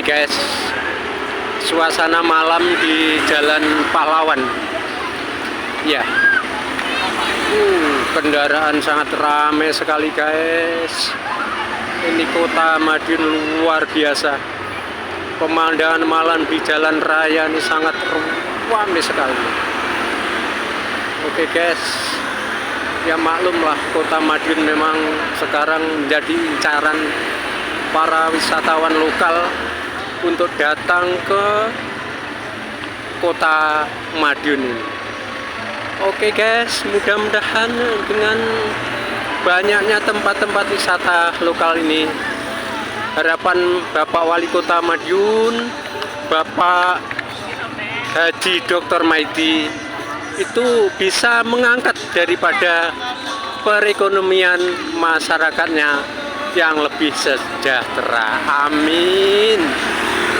ini guys, suasana malam di Jalan Pahlawan. Ya, kendaraan sangat ramai sekali guys. Ini kota Madiun luar biasa. Pemandangan malam di jalan raya ini sangat ramai sekali. Oke guys, ya maklumlah kota Madiun memang sekarang menjadi incaran para wisatawan lokal untuk datang ke kota Madiun ini. Oke guys, mudah-mudahan dengan banyaknya tempat-tempat wisata lokal ini, harapan Bapak Wali Kota Madiun, Bapak Haji Dr. Maidi itu bisa mengangkat daripada perekonomian masyarakatnya yang lebih sejahtera. Amin.